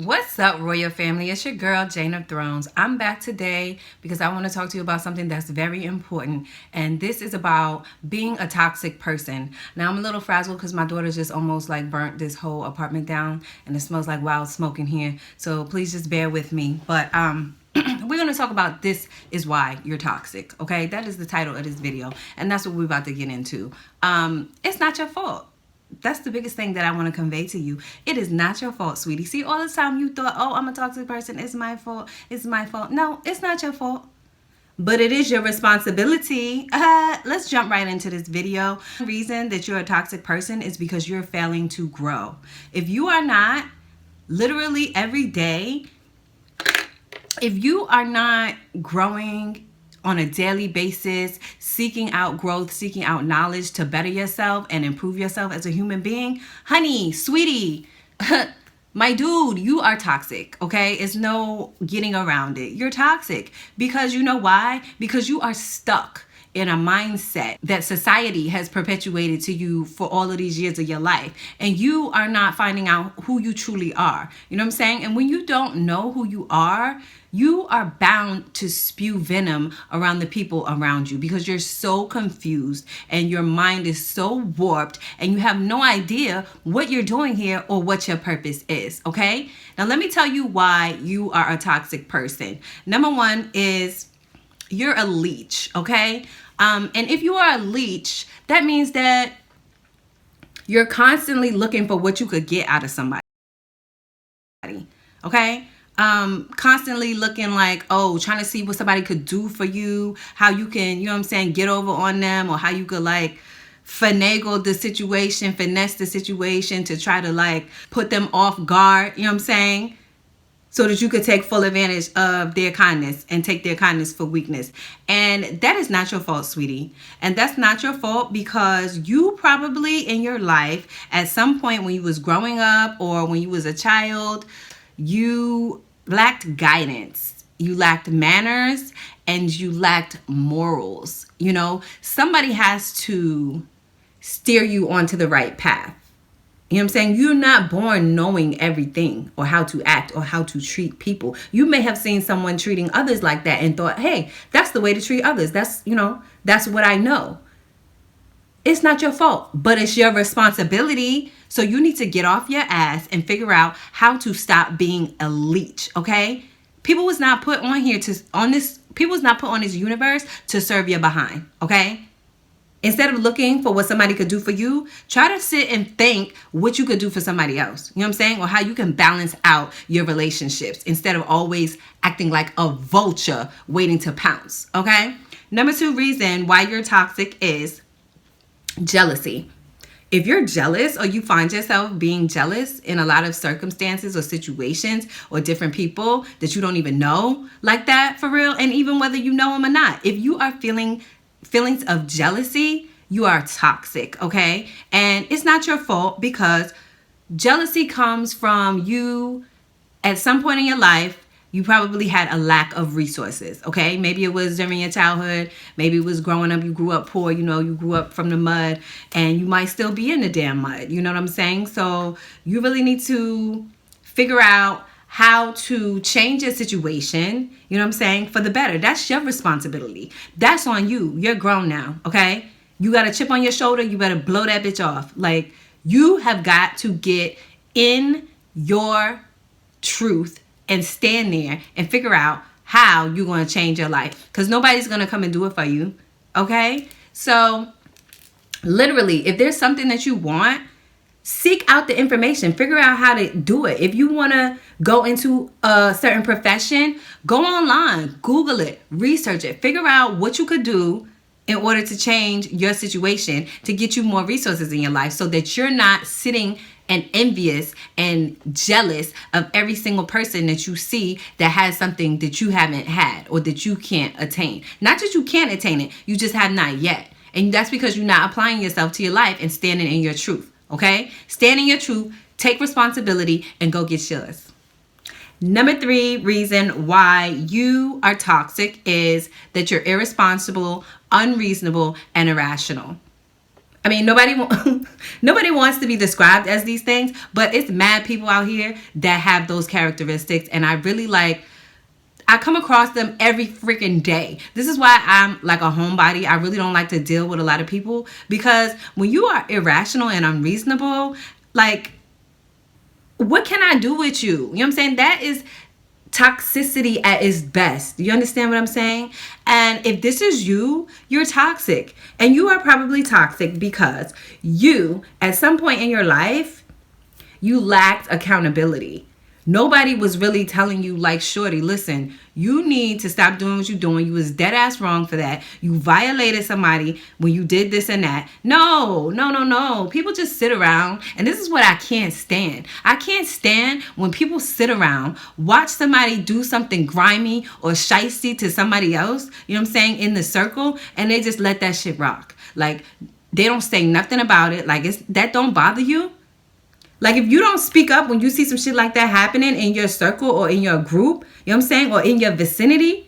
What's up, royal family? It's your girl, Jane of Thrones. I'm back today because I want to talk to you about something that's very important. And this is about being a toxic person. Now, I'm a little frazzled because my daughter just almost like burnt this whole apartment down. And it smells like wild smoke in here. So please just bear with me. But we're going to talk about this is why you're toxic. Okay, that is the title of this video. And that's what we're about to get into. It's not your fault. That's the biggest thing that I want to convey to you. It is not your fault, sweetie. See, all the time you thought, oh, I'm a toxic person. It's my fault. It's my fault. No, it's not your fault. But it is your responsibility. Let's jump right into this video. The reason that you're a toxic person is because you're failing to grow. If you are not, literally every day, if you are not growing on a daily basis, seeking out growth, seeking out knowledge to better yourself and improve yourself as a human being, honey, sweetie, my dude, you are toxic, okay? It's no getting around it. You're toxic because you know why? Because you are stuck in a mindset that society has perpetuated to you for all of these years of your life. And you are not finding out who you truly are. You know what I'm saying? And when you don't know who you are bound to spew venom around the people around you because you're so confused and your mind is so warped and you have no idea what you're doing here or what your purpose is, okay? Now, let me tell you why you are a toxic person. Number one is you're a leech, okay? And if you are a leech, that means that you're constantly looking for what you could get out of somebody, okay? Constantly looking like, oh, trying to see what somebody could do for you, how you can, you know what I'm saying, get over on them, or how you could like finagle the situation, finesse the situation to try to like put them off guard, you know what I'm saying? So that you could take full advantage of their kindness and take their kindness for weakness. And that is not your fault, sweetie. And that's not your fault because you probably in your life at some point when you was growing up or when you was a child, you lacked guidance, you lacked manners, and you lacked morals. You know, somebody has to steer you onto the right path. You know what I'm saying? You're not born knowing everything or how to act or how to treat people. You may have seen someone treating others like that and thought, hey, that's the way to treat others. That's, you know, that's what I know. It's not your fault, but it's your responsibility. So you need to get off your ass and figure out how to stop being a leech, okay? People was not put on here people was not put on this universe to serve your behind, okay? Instead of looking for what somebody could do for you, try to sit and think what you could do for somebody else. You know what I'm saying? Or how you can balance out your relationships instead of always acting like a vulture waiting to pounce, okay? Number 2 reason why you're toxic is jealousy. If you're jealous or you find yourself being jealous in a lot of circumstances or situations or different people that you don't even know like that for real, and even whether you know them or not, if you are feeling feelings of jealousy, you are toxic, okay? And it's not your fault because jealousy comes from you at some point in your life. You probably had a lack of resources, okay? Maybe it was during your childhood. Maybe it was growing up. You grew up poor, you know, you grew up from the mud and you might still be in the damn mud. You know what I'm saying? So you really need to figure out how to change your situation, you know what I'm saying, for the better. That's your responsibility. That's on you. You're grown now, okay? You got a chip on your shoulder. You better blow that bitch off. Like, you have got to get in your truth and stand there and figure out how you're going to change your life. Because nobody's going to come and do it for you, okay? So, literally, if there's something that you want, seek out the information. Figure out how to do it. If you want to go into a certain profession, go online, Google it, research it, figure out what you could do in order to change your situation to get you more resources in your life so that you're not sitting and envious and jealous of every single person that you see that has something that you haven't had or that you can't attain. Not that you can't attain it, you just have not yet. And that's because you're not applying yourself to your life and standing in your truth. Okay? Stand in your truth, take responsibility, and go get yours. Number 3 reason why you are toxic is that you're irresponsible, unreasonable, and irrational. I mean, nobody wants to be described as these things, but it's mad people out here that have those characteristics, and I really I come across them every freaking day. This is why I'm like a homebody. I really don't like to deal with a lot of people, because when you are irrational and unreasonable, like, what can I do with you? You know what I'm saying? That is toxicity at its best. You understand what I'm saying? And if this is you, you're toxic. And you are probably toxic because you, at some point in your life, you lacked accountability. Nobody was really telling you, like, shorty, listen, you need to stop doing what you're doing. You was dead ass wrong for that. You violated somebody when you did this and that. No. People just sit around, and this is what I can't stand. I can't stand when people sit around, watch somebody do something grimy or shysty to somebody else, you know what I'm saying, in the circle, and they just let that shit rock. Like, they don't say nothing about it. Like, that don't bother you. Like, if you don't speak up when you see some shit like that happening in your circle or in your group, you know what I'm saying, or in your vicinity,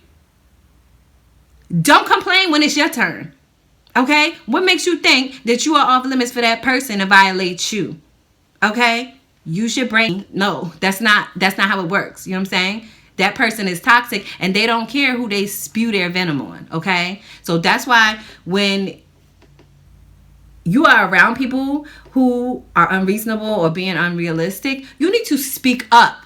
don't complain when it's your turn. Okay? What makes you think that you are off limits for that person to violate you? Okay? Use your brain. No, that's not how it works. You know what I'm saying? That person is toxic, and they don't care who they spew their venom on. Okay? So that's why when you are around people who are unreasonable or being unrealistic, you need to speak up.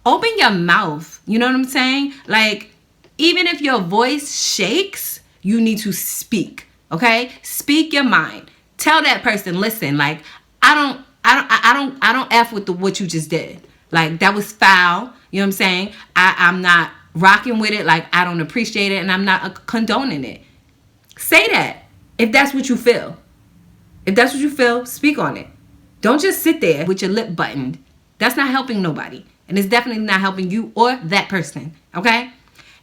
Open your mouth. You know what I'm saying? Like, even if your voice shakes, you need to speak. Okay? Speak your mind. Tell that person, listen, like, I don't F with what you just did. Like, that was foul. You know what I'm saying? I'm not rocking with it. Like, I don't appreciate it, and I'm not condoning it. Say that if that's what you feel. If that's what you feel, speak on it. Don't just sit there with your lip buttoned. That's not helping nobody. And it's definitely not helping you or that person. Okay?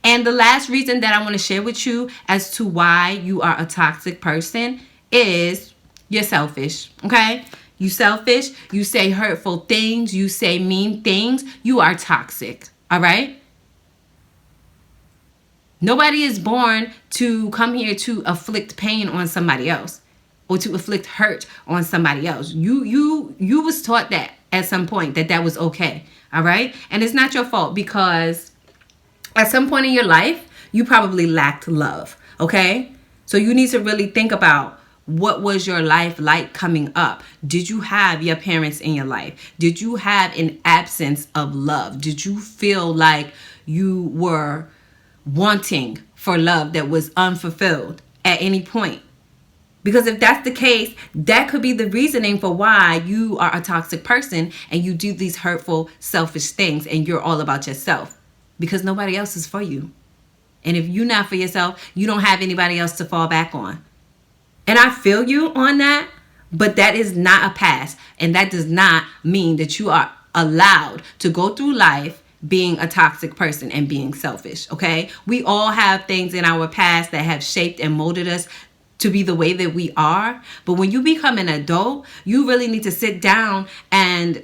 And the last reason that I want to share with you as to why you are a toxic person is you're selfish. Okay? You selfish. You say hurtful things. You say mean things. You are toxic. All right? Nobody is born to come here to afflict pain on somebody else, or to inflict hurt on somebody else. You was taught that at some point, that was okay. All right? And it's not your fault, because at some point in your life, you probably lacked love. Okay? So you need to really think about, what was your life like coming up? Did you have your parents in your life? Did you have an absence of love? Did you feel like you were wanting for love that was unfulfilled at any point? Because if that's the case, that could be the reasoning for why you are a toxic person and you do these hurtful, selfish things, and you're all about yourself, because nobody else is for you. And if you're not for yourself, you don't have anybody else to fall back on. And I feel you on that, but that is not a pass. And that does not mean that you are allowed to go through life being a toxic person and being selfish. Okay? We all have things in our past that have shaped and molded us to be the way that we are. But when you become an adult, you really need to sit down and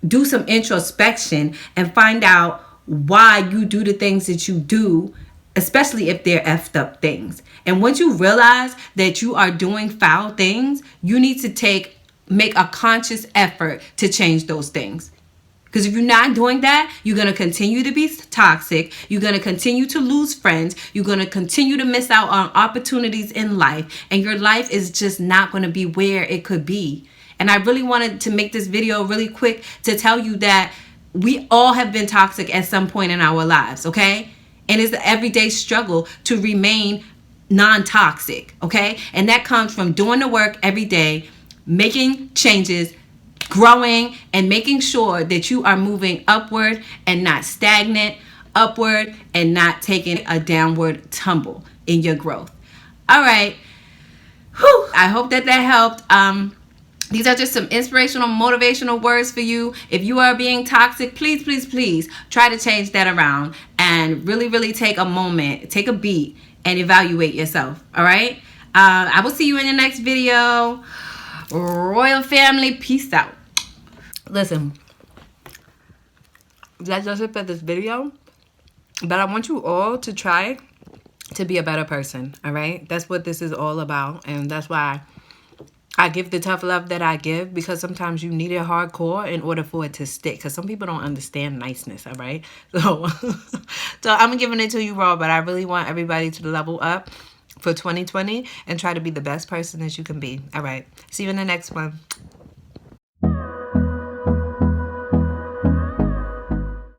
do some introspection and find out why you do the things that you do, especially if they're effed up things. And once you realize that you are doing foul things, you need to make a conscious effort to change those things. Because if you're not doing that, you're going to continue to be toxic. You're going to continue to lose friends. You're going to continue to miss out on opportunities in life. And your life is just not going to be where it could be. And I really wanted to make this video really quick to tell you that we all have been toxic at some point in our lives, okay? And it's an everyday struggle to remain non-toxic, okay? And that comes from doing the work every day, making changes, growing, and making sure that you are moving upward and not stagnant, upward and not taking a downward tumble in your growth. All right. Whew. I hope that helped. These are just some inspirational, motivational words for you. If you are being toxic, please, please, please try to change that around and really, really take a moment, take a beat, and evaluate yourself. All right. I will see you in the next video. Royal family, peace out. Listen, that's just it for this video, but I want you all to try to be a better person. All right, that's what this is all about, and that's why I give the tough love that I give because sometimes you need it hardcore in order for it to stick. Because some people don't understand niceness, all right? So, so I'm giving it to you raw, but I really want everybody to level up for 2020 and try to be the best person that you can be. All right. See you in the next one.